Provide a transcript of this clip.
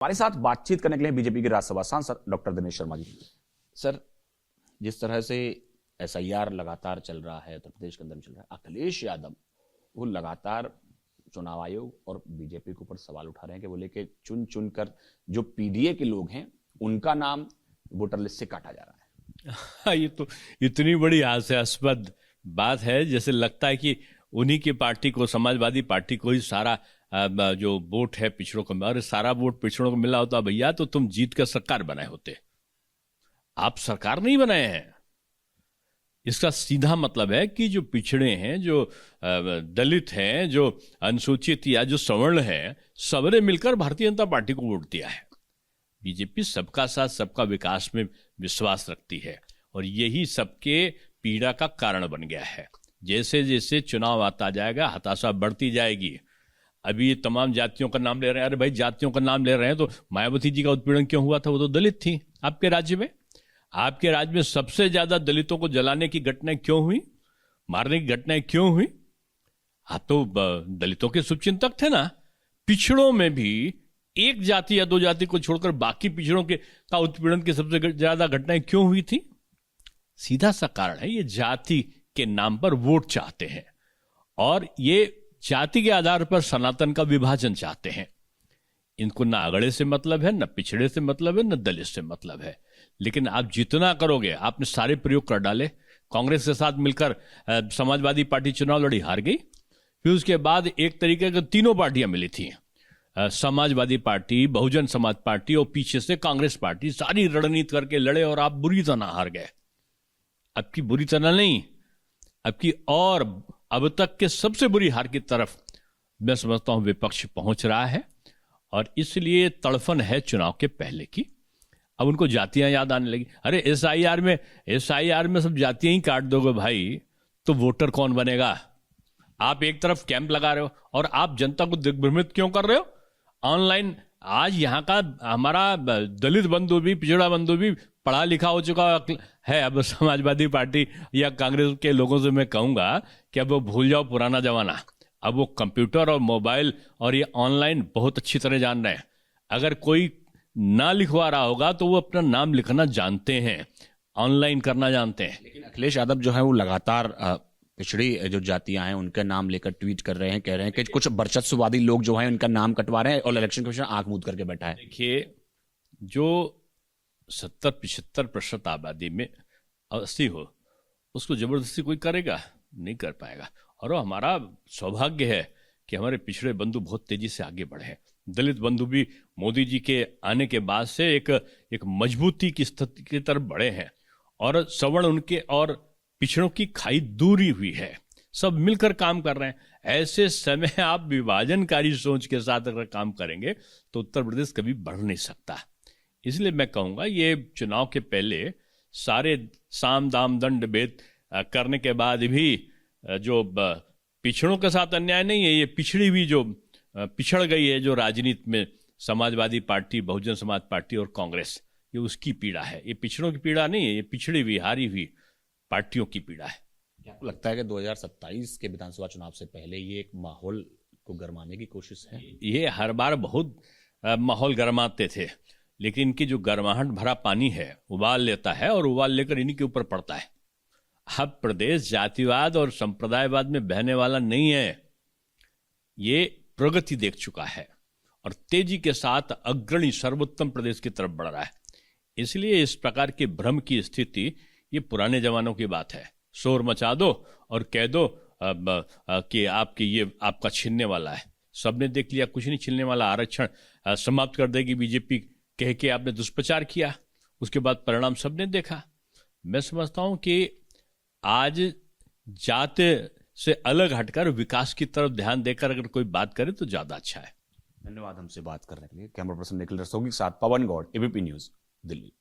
हमारे साथ बातचीत करने के लिए बीजेपी के राज्यसभा सांसद डॉक्टर दिनेश शर्मा जी। सर, जिस तरह से एसआईआर लगातार चल रहा है, उत्तर प्रदेश के अंदर भी चल रहा है, अखिलेश यादव वो लगातार चुनाव आयोग और बीजेपी के ऊपर सवाल उठा रहे हैं कि बोले कि चुन चुन कर जो पीडीए के लोग हैं उनका नाम वोटर लिस्ट से काटा जा रहा है। ये तो इतनी बड़ी हास्यास्पद बात है, जैसे लगता है कि उन्हीं की पार्टी को, समाजवादी पार्टी को ही सारा जो वोट है पिछड़ों को, अरे सारा वोट पिछड़ों को मिला होता भैया तो तुम जीत कर सरकार बनाए होते। आप सरकार नहीं बनाए हैं। इसका सीधा मतलब है कि जो पिछड़े हैं, जो दलित हैं, जो अनुसूचित या जो सवर्ण हैं, सबने मिलकर भारतीय जनता पार्टी को वोट दिया है। बीजेपी सबका साथ सबका विकास में विश्वास रखती है और यही सबके पीड़ा का कारण बन गया है। जैसे जैसे चुनाव आता जाएगा हताशा बढ़ती जाएगी। अभी ये तमाम जातियों का नाम ले रहे हैं। अरे भाई, जातियों का नाम ले रहे हैं तो मायावती जी का उत्पीड़न क्यों हुआ था? वो तो दलित थी आपके राज्य में। आपके राज्य में सबसे ज्यादा दलितों को जलाने की घटनाएं क्यों हुई, मारने की घटनाएं क्यों हुई? आप तो दलितों के शुभचिंतक थे ना। पिछड़ों में भी एक जाति या दो जाति को छोड़कर बाकी पिछड़ों के का उत्पीड़न की सबसे ज्यादा घटनाएं क्यों हुई थी? सीधा सा कारण है, ये जाति के नाम पर वोट चाहते हैं और ये जाति के आधार पर सनातन का विभाजन चाहते हैं। इनको ना अगड़े से मतलब है, ना पिछड़े से मतलब है, ना दलित से मतलब है। लेकिन आप जितना करोगे, आपने सारे प्रयोग कर डाले। कांग्रेस के साथ मिलकर समाजवादी पार्टी चुनाव लड़ी, हार गई। फिर उसके बाद एक तरीके की तीनों पार्टियां मिली थी, समाजवादी पार्टी, बहुजन समाज पार्टी और पीछे से कांग्रेस पार्टी, सारी रणनीति करके लड़े और आप बुरी तरह हार गए। अब की बुरी तरह नहीं, अब की और अब तक के सबसे बुरी हार की तरफ मैं समझता हूं विपक्ष पहुंच रहा है और इसलिए तड़फन है चुनाव के पहले की। अब उनको जातियां याद आने लगी। अरे एसआईआर में सब जातियां ही काट दोगे भाई तो वोटर कौन बनेगा? आप एक तरफ कैंप लगा रहे हो और आप जनता को दिग्भ्रमित क्यों कर रहे हो? ऑनलाइन आज यहाँ का हमारा दलित बंधु भी, पिछड़ा बंधु भी पढ़ा लिखा हो चुका है। अब समाजवादी पार्टी या कांग्रेस के लोगों से मैं कहूंगा कि अब वो भूल जाओ पुराना जमाना। अब वो कंप्यूटर और मोबाइल और ये ऑनलाइन बहुत अच्छी तरह जान रहे हैं। अगर कोई ना लिखवा रहा होगा तो वो अपना नाम लिखना जानते हैं, ऑनलाइन करना जानते हैं। लेकिन अखिलेश यादव जो है वो लगातार पिछड़ी जो जातियां हैं उनका नाम लेकर ट्वीट कर रहे हैं, कह रहे हैं कि कुछ वर्चस्ववादी लोग जो हैं उनका नाम कटवा रहे हैं और इलेक्शन कमीशन आंख मूंद करके बैठा है। देखिए, जो 70-75% आबादी में 80 हो, उसको जबरदस्ती कोई करेगा नहीं, कर पाएगा। और वो हमारा सौभाग्य है कि हमारे पिछड़े बंधु बहुत तेजी से आगे बढ़े हैं। दलित बंधु भी मोदी जी के आने के बाद से एक मजबूती की स्थिति की तरफ बढ़े हैं और सवर्ण उनके और पिछड़ों की खाई दूरी हुई है। सब मिलकर काम कर रहे हैं। ऐसे समय आप विभाजनकारी सोच के साथ अगर काम करेंगे तो उत्तर प्रदेश कभी बढ़ नहीं सकता। इसलिए मैं कहूंगा ये चुनाव के पहले सारे साम दाम दंड भेद करने के बाद भी जो पिछड़ों के साथ अन्याय नहीं है, ये पिछड़ी हुई जो पिछड़ गई है जो राजनीति में, समाजवादी पार्टी, बहुजन समाज पार्टी और कांग्रेस, ये उसकी पीड़ा है। ये पिछड़ों की पीड़ा नहीं है, ये पिछड़ी हुई हारी हुई पार्टियों की पीड़ा है। क्या आपको लगता है कि 2027 के विधानसभा चुनाव से पहले ये एक माहौल को गरमाने की कोशिश है? ये हर बार बहुत माहौल गरमाते थे, लेकिन इनकी जो गर्माहट भरा पानी है उबाल लेता है और उबाल लेकर इन्हीं के ऊपर पड़ता है। अब प्रदेश जातिवाद और संप्रदायवाद में बहने वाला नहीं है। ये प्रगति देख चुका है और तेजी के साथ अग्रणी सर्वोत्तम प्रदेश की तरफ बढ़ रहा है। इसलिए इस प्रकार के भ्रम की स्थिति ये पुराने जमानों की बात है। शोर मचा दो और कह दो कि आपकी ये आपका छीनने वाला है। सबने देख लिया, कुछ नहीं छीनने वाला। आरक्षण समाप्त कर देगी बीजेपी कह के आपने दुष्प्रचार किया, उसके बाद परिणाम सबने देखा। मैं समझता हूं कि आज जात से अलग हटकर विकास की तरफ ध्यान देकर अगर कोई बात करे तो ज्यादा अच्छा है। धन्यवाद हमसे बात करने के लिए। कैमरा पर्सन निखिल रस्तोगी के साथ पवन गौड़, एबीपी न्यूज, दिल्ली।